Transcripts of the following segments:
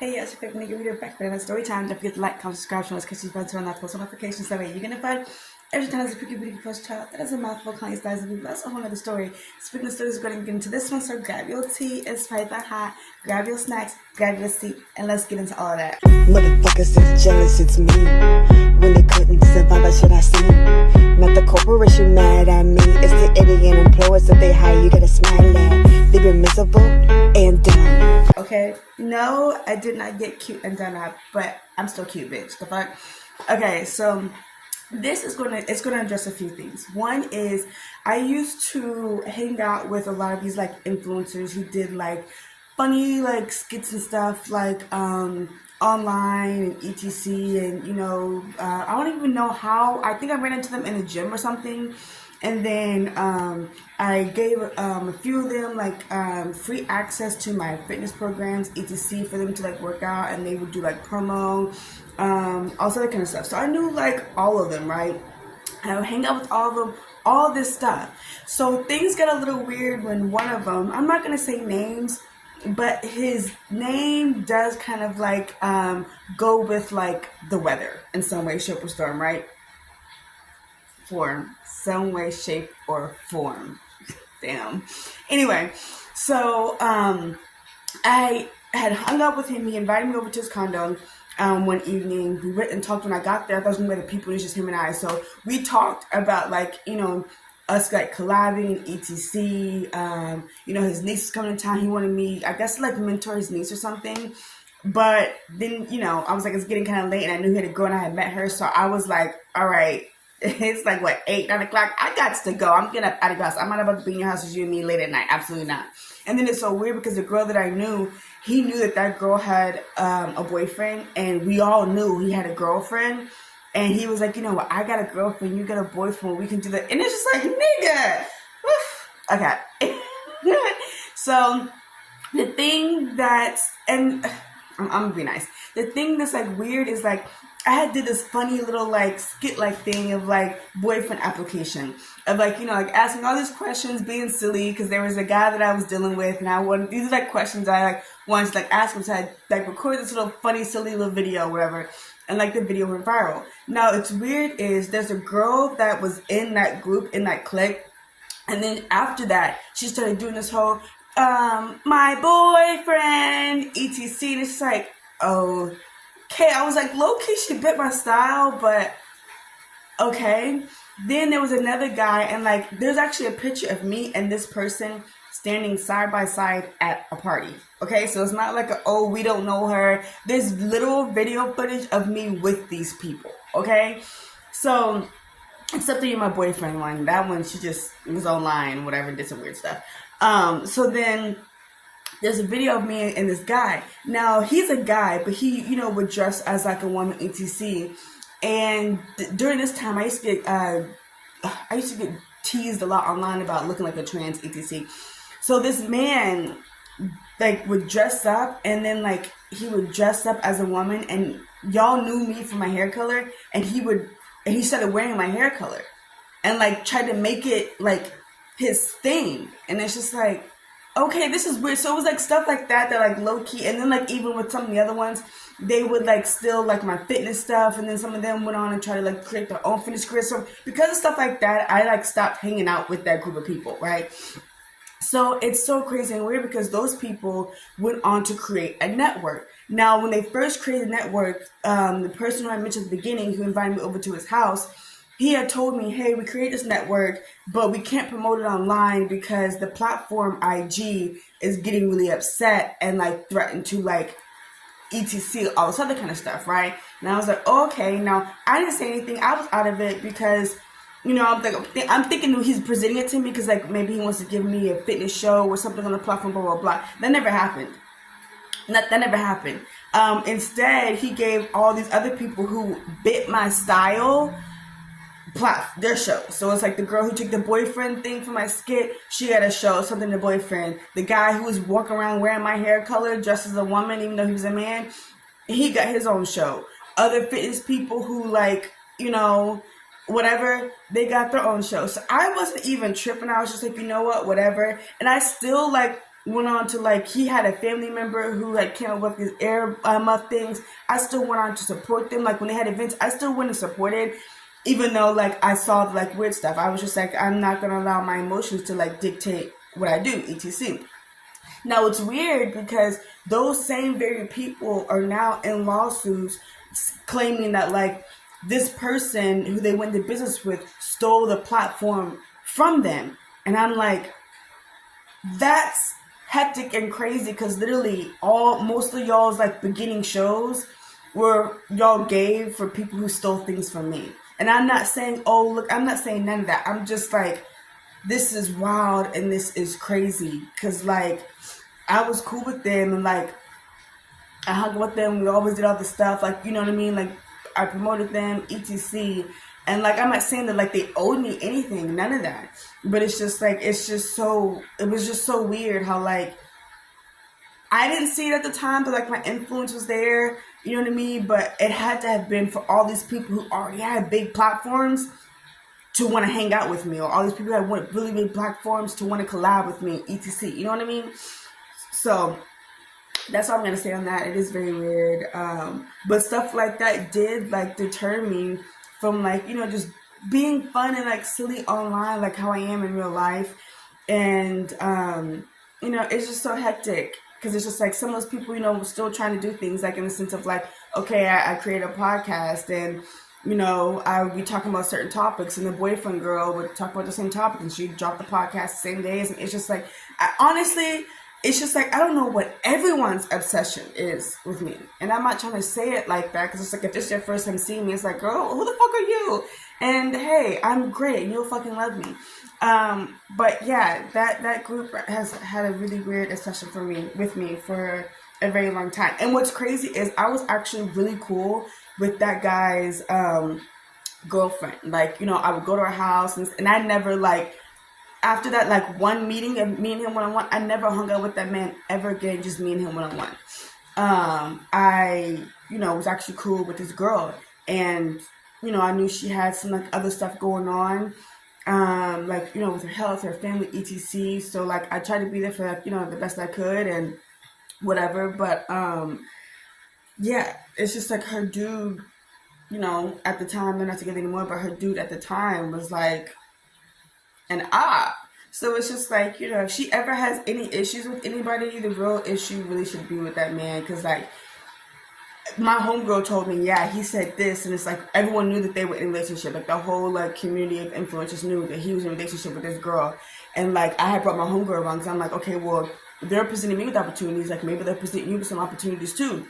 Hey, yes, if you're going to give you a background and story time, don't forget to like, comment, subscribe, share, because you've been turn on that post notifications. That way you're going to find every time there's a pretty beautiful first child. That is a mouthful, calling styles of people. That's a whole other story. Speaking of stories, we're going to get into this one. So grab your tea, it's piping hot, grab your snacks, grab your seat, and let's get into all of that. Motherfuckers is jealous, it's me. When they couldn't survive, that shit I see. Not the corporation mad at me. It's the idiot employers that they hire, you gotta smile at. They've been miserable and dumb. Okay, no, I did not get cute and done up, but I'm still cute, bitch. The fuck? Okay, so this is it's gonna address a few things. One is I used to hang out with a lot of these like influencers who did like funny like skits and stuff like online and etc, and I don't even know how. I think I ran into them in the gym or something, and then I gave a few of them like free access to my fitness programs etc for them to like work out, and they would do like promo, also that kind of stuff. So I knew like all of them, right? I would hang out with all of them, all this stuff. So things got a little weird when one of them, I'm not gonna say names, but his name does kind of like go with like the weather in some way, shape, or storm, right? Form, some way, shape, or form. Damn. Anyway, so I had hung up with him. He invited me over to his condo one evening. We went and talked. When I got there, I thought it was gonna be the people. It was just him and I. So we talked about like us like collabing and etc. His niece is coming to town. He wanted me, I guess, to like mentor his niece or something. But then I was like, it's getting kind of late, and I knew he had to go, and I had met her. So I was like, all right. It's like, what, 8, 9 o'clock? I got to go. I'm getting up out of your house. I'm not about to be in your house with you and me late at night. Absolutely not. And then it's so weird because the girl that I knew, he knew that girl had a boyfriend, and we all knew he had a girlfriend. And he was like, you know what, I got a girlfriend, you got a boyfriend, we can do that. And it's just like, nigga. Okay. So the thing that's, and I'm gonna be nice. The thing that's like weird is like, I had did this funny little like skit like thing of like boyfriend application of like like asking all these questions, being silly, because there was a guy that I was dealing with, and I wanted, these are like questions I like wanted to like ask him. So I like recorded this little funny silly little video or whatever, and like the video went viral. Now it's weird is there's a girl that was in that group, in that clique, and then after that she started doing this whole my boyfriend etc, and it's like, oh. Okay, I was like, low-key, she bit my style, but okay. Then there was another guy, and like, there's actually a picture of me and this person standing side by side at a party. Okay, so it's not like we don't know her. There's literal video footage of me with these people. Okay, so except for my boyfriend one, that one she just was online, whatever, did some weird stuff. So then there's a video of me and this guy. Now, he's a guy, but he, would dress as like a woman, etc. And during this time, I used to get teased a lot online about looking like a trans, etc. So this man, like, would dress up, and then, like, he would dress up as a woman, and y'all knew me for my hair color, and he started wearing my hair color, and, like, tried to make it, like, his thing. And it's just like, okay, this is weird. So it was like stuff like that like low key, and then like even with some of the other ones, they would like still like my fitness stuff, and then some of them went on and try to like create their own fitness career. So because of stuff like that, I like stopped hanging out with that group of people, right? So it's so crazy and weird because those people went on to create a network. Now, when they first created a network, the person who I mentioned at the beginning, who invited me over to his house, he had told me, hey, we create this network, but we can't promote it online because the platform IG is getting really upset and like threatened to like etc, all this other kind of stuff, right? And I was like, oh, okay. Now, I didn't say anything. I was out of it because, I'm thinking that he's presenting it to me because like maybe he wants to give me a fitness show or something on the platform, blah, blah, blah. That never happened. That never happened. Instead, he gave all these other people who bit my style their show. So it's like the girl who took the boyfriend thing for my skit, she had a show, something to boyfriend. The guy who was walking around wearing my hair color, dressed as a woman, even though he was a man, he got his own show. Other fitness people who like, whatever, they got their own show. So I wasn't even tripping. I was just like, you know what, whatever. And I still like went on to, like, he had a family member who had came up with his air muff things. I still went on to support them. Like, when they had events, I still went and supported, even though, like, I saw, like, weird stuff. I was just like, I'm not going to allow my emotions to, like, dictate what I do, etc. Now, it's weird because those same very people are now in lawsuits claiming that, like, this person who they went to business with stole the platform from them. And I'm like, that's hectic and crazy, because literally most of y'all's, like, beginning shows were y'all gave for people who stole things from me. And I'm not saying, oh, look, I'm not saying none of that. I'm just like, this is wild and this is crazy, because, like, I was cool with them and, like, I hung with them. We always did all the stuff, like, you know what I mean? Like, I promoted them, etc. And, like, I'm not saying that, like, they owed me anything, none of that. But it's just, like, it was just so weird how, like, I didn't see it at the time, but, like, my influence was there, you know what I mean? But it had to have been for all these people who already had big platforms to want to hang out with me, or all these people that want really big platforms to want to collab with me, etc. You know what I mean? So that's all I'm going to say on that. It is very weird. But stuff like that did, like, deter me from, like, you know, just being fun and, like, silly online, like how I am in real life. And, you know, it's just so hectic, because it's just like some of those people, you know, still trying to do things, like, in the sense of, like, okay, I create a podcast, and, you know, I would be talking about certain topics, and the boyfriend girl would talk about the same topic, and she'd drop the podcast the same days. And it's just like, honestly, it's just like, I don't know what everyone's obsession is with me. And I'm not trying to say it like that, because it's like, if this is your first time seeing me, it's like, girl, who the fuck are you? And hey, I'm great, and you'll fucking love me. But yeah, that group has had a really weird obsession with me for a very long time. And what's crazy is I was actually really cool with that guy's girlfriend. Like, you know, I would go to her house, and I never, like, after that, like, one meeting of me and him one-on-one, I never hung out with that man ever again, just me and him one-on-one. I, you know, was actually cool with this girl, and, you know, I knew she had some, like, other stuff going on, like, you know, with her health, her family, etc. So, like, I tried to be there for, like, you know, the best I could and whatever. But yeah, it's just like her dude, you know, at the time, they're not together anymore, but her dude at the time was like an op. So it's just like, you know, if she ever has any issues with anybody, the real issue really should be with that man. Because, like, my homegirl told me, yeah, he said this, and it's like everyone knew that they were in a relationship. Like, the whole, like, community of influencers knew that he was in a relationship with this girl. And, like, I had brought my homegirl around, because I'm like, okay, well, they're presenting me with opportunities, like, maybe they're presenting you with some opportunities too.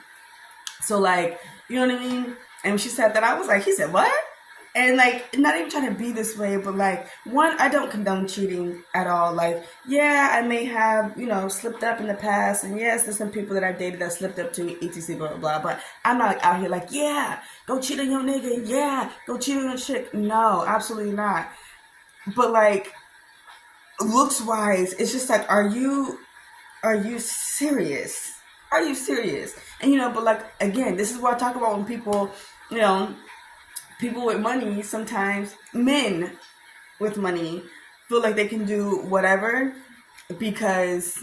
So, like, you know what I mean? And when she said that, I was like, he said what? And, like, not even trying to be this way, but, like, one, I don't condone cheating at all. Like, yeah, I may have, you know, slipped up in the past, and yes, there's some people that I've dated that slipped up to, etc., blah, blah, blah, but I'm not, like, out here like, yeah, go cheat on your nigga, yeah, go cheat on your chick. No, absolutely not. But, like, looks-wise, it's just like, are you serious? Are you serious? And, you know, but, like, again, this is what I talk about when people, you know, people with money, sometimes men with money feel like they can do whatever because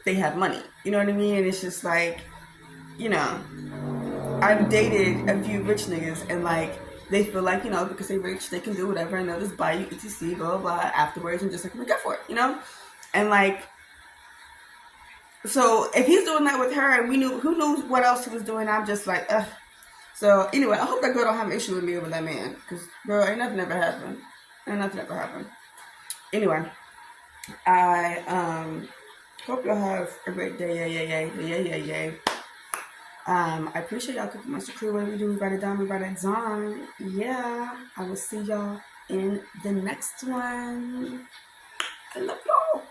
they have money. You know what I mean? And it's just like, you know, I've dated a few rich niggas, and, like, they feel like, you know, because they're rich, they can do whatever, and they'll just buy you etc, blah, blah, blah, afterwards, and just, like, make up for it, you know? And, like, so if he's doing that with her, and who knew what else he was doing, I'm just like, ugh. So, anyway, I hope that girl don't have an issue with me over that man. Because, girl, ain't nothing ever happened. Anyway, I hope y'all have a great day. Yay. I appreciate y'all cooking my crew. Whatever we do, we write it down, we write it down. Yeah, I will see y'all in the next one. I love y'all.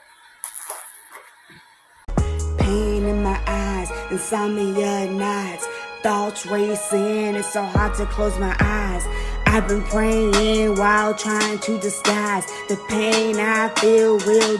Pain in my eyes, insomnia nights. Thoughts racing, it's so hard to close my eyes. I've been praying while trying to disguise the pain I feel real.